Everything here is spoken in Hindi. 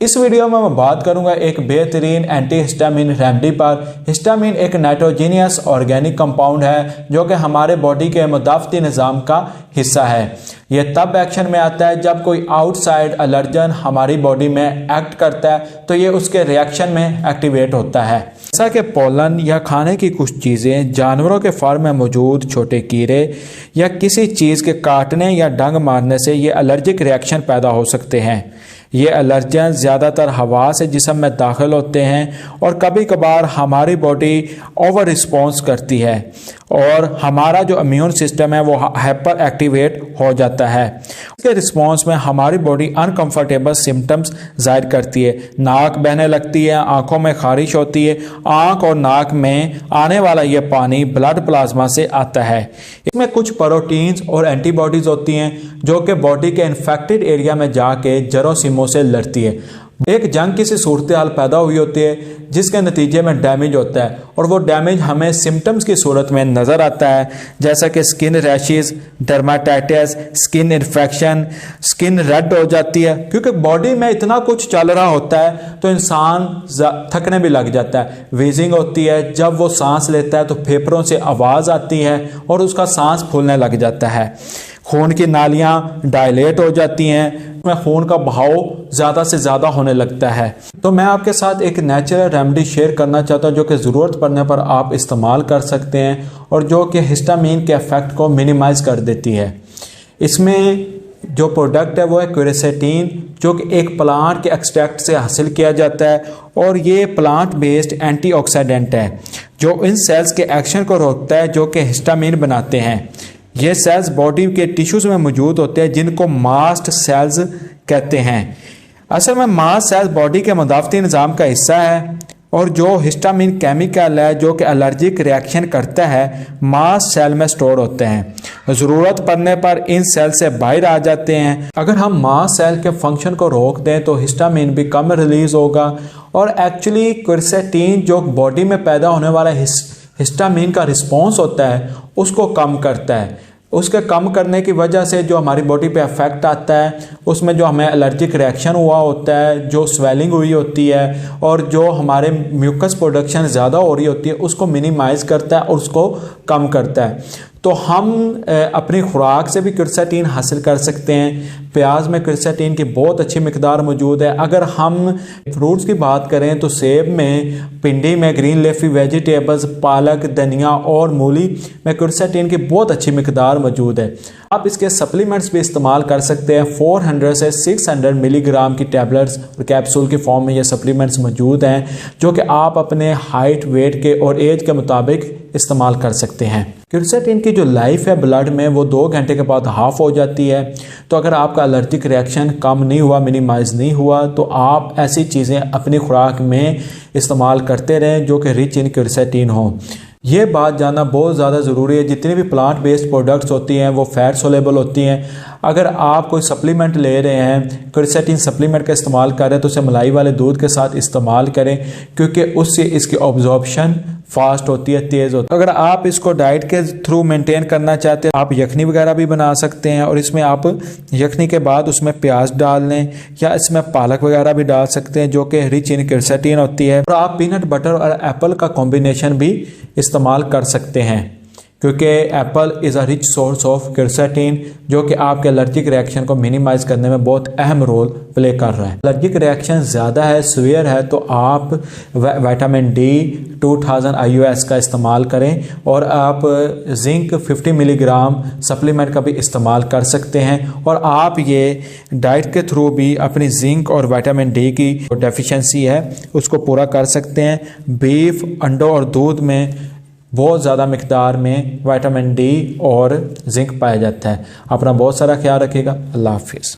इस वीडियो में मैं बात करूंगा एक बेहतरीन एंटी हिस्टामिन रेमेडी पर। हिस्टामिन एक नाइट्रोजीनियस ऑर्गेनिक कंपाउंड है जो कि हमारे बॉडी के मुदाफ़ती निज़ाम का हिस्सा है। यह तब एक्शन में आता है जब कोई आउटसाइड एलर्जन हमारी बॉडी में एक्ट करता है तो ये उसके रिएक्शन में एक्टिवेट होता है। जैसा कि पोलन या खाने की कुछ चीज़ें, जानवरों के फार्म में मौजूद छोटे कीड़े या किसी चीज़ के काटने या डंग मारने से ये एलर्जिक रिएक्शन पैदा हो सकते हैं। ये एलर्जन ज़्यादातर हवा से जिस्म में दाखिल होते हैं और कभी कभार हमारी बॉडी ओवर रिस्पॉन्स करती है और हमारा जो इम्यून सिस्टम है वो हाइपर एक्टिवेट हो जाता है। इसके रिस्पॉन्स में हमारी बॉडी अनकंफर्टेबल सिम्टम्स जाहिर करती है। नाक बहने लगती है, आंखों में खारिश होती है। आंख और नाक में आने वाला ये पानी ब्लड प्लाज्मा से आता है। इसमें कुछ प्रोटीन्स और एंटीबॉडीज़ होती हैं जो कि बॉडी के इन्फेक्टेड एरिया में जाके जरासीमों से लड़ती है। एक जंग की सी सूरत हाल पैदा हुई होती है जिसके नतीजे में डैमेज होता है और वो डैमेज हमें सिम्टम्स की सूरत में नज़र आता है, जैसा कि skin rashes, dermatitis, skin infection, skin red हो जाती है। क्योंकि बॉडी में इतना कुछ चल रहा होता है तो इंसान थकने भी लग जाता है। वीजिंग होती है, जब वो सांस लेता है तो फेफड़ों से आवाज़ आती है और उसका सांस फूलने लग जाता है। खून की नालियाँ डायलेट हो जाती हैं, में खून का बहाव ज़्यादा से ज़्यादा होने लगता है। तो मैं आपके साथ एक नेचुरल रेमेडी शेयर करना चाहता हूँ जो कि ज़रूरत पड़ने पर आप इस्तेमाल कर सकते हैं और जो कि हिस्टामिन के इफेक्ट को मिनिमाइज़ कर देती है। इसमें जो प्रोडक्ट है वो है क्विरसेटिन, जो कि एक प्लांट के एक्सट्रैक्ट से हासिल किया जाता है और ये प्लांट बेस्ड एंटीऑक्सीडेंट है जो इन सेल्स के एक्शन को रोकता है जो कि हिस्टामिन बनाते हैं। ये सेल्स बॉडी के टिश्यूज़ में मौजूद होते हैं जिनको मास्ट सेल्स कहते हैं। असल में मास्ट सेल्स बॉडी के मुदाफ़ती निज़ाम का हिस्सा है और जो हिस्टामिन केमिकल है जो कि एलर्जिक रिएक्शन करता है मास्ट सेल में स्टोर होते हैं। ज़रूरत पड़ने पर इन सेल से बाहर आ जाते हैं। अगर हम मास्ट सेल के फंक्शन को रोक दें तो हिस्टामिन भी कम रिलीज़ होगा और एक्चुअली क्विरसेटिन जो बॉडी में पैदा होने वाला हिस्टामिन का रिस्पॉन्स होता है उसको कम करता है। उसके कम करने की वजह से जो हमारी बॉडी पे इफेक्ट आता है उसमें जो हमें एलर्जिक रिएक्शन हुआ होता है, जो स्वेलिंग हुई होती है और जो हमारे म्यूकस प्रोडक्शन ज़्यादा हो रही होती है उसको मिनिमाइज़ करता है और उसको कम करता है। तो हम अपनी खुराक से भी क्विरसेटिन हासिल कर सकते हैं। प्याज में क्विरसेटिन की बहुत अच्छी मिकदार मौजूद है। अगर हम फ्रूट्स की बात करें तो सेब में, भिंडी में, ग्रीन लीफी वेजिटेबल्स, पालक, धनिया और मूली में क्विरसेटिन की बहुत अच्छी मिकदार मौजूद है। आप इसके सप्लीमेंट्स भी इस्तेमाल कर सकते हैं। 400 से 600 मिलीग्राम की टैबलेट्स और कैप्सूल की फॉर्म में ये सप्लीमेंट्स मौजूद हैं जो कि आप अपने हाइट, वेट के और एज के मुताबिक इस्तेमाल कर सकते हैं। क्विरसेटिन की जो लाइफ है ब्लड में वो 2 घंटे के बाद हाफ हो जाती है। तो अगर आपका एलर्जिक रिएक्शन कम नहीं हुआ, मिनिमाइज नहीं हुआ, तो आप ऐसी चीज़ें अपनी खुराक में इस्तेमाल करते रहें जो कि रिच इन क्विरसेटिन हो। ये बात जानना बहुत ज़्यादा ज़रूरी है। जितनी भी प्लांट बेस्ड प्रोडक्ट्स होती हैं वो फैट सोलेबल होती हैं। अगर आप कोई सप्लीमेंट ले रहे हैं, क्विरसेटिन सप्लीमेंट का इस्तेमाल कर रहे हैं तो उसे मलाई वाले दूध के साथ इस्तेमाल करें क्योंकि उससे इसकी ऑब्जॉर्प्शन फास्ट होती है, तेज़ होती है। अगर आप इसको डाइट के थ्रू मेंटेन करना चाहते हैं आप यखनी वगैरह भी बना सकते हैं और इसमें आप यखनी के बाद उसमें प्याज डाल लें या इसमें पालक वगैरह भी डाल सकते हैं जो कि रिच इन क्विरसेटिन होती है। और आप पीनट बटर और एप्पल का कॉम्बिनेशन भी इस्तेमाल कर सकते हैं क्योंकि apple is a rich source of quercetin जो कि आपके एलर्जिक रिएक्शन को मिनिमाइज करने में बहुत अहम रोल प्ले कर रहा है। एलर्जिक रिएक्शन ज़्यादा है, सीवियर है, तो आप विटामिन डी 2000 IUS का इस्तेमाल करें और आप जिंक 50 मिलीग्राम सप्लीमेंट का भी इस्तेमाल कर सकते हैं। और आप ये डाइट के थ्रू भी अपनी जिंक और विटामिन डी की डेफिशिएंसी है उसको पूरा कर सकते हैं। बीफ, अंडों और दूध में बहुत ज़्यादा मिकदार में विटामिन डी और जिंक पाया जाता है। अपना बहुत सारा ख्याल रखिएगा। अल्लाह हाफिज़।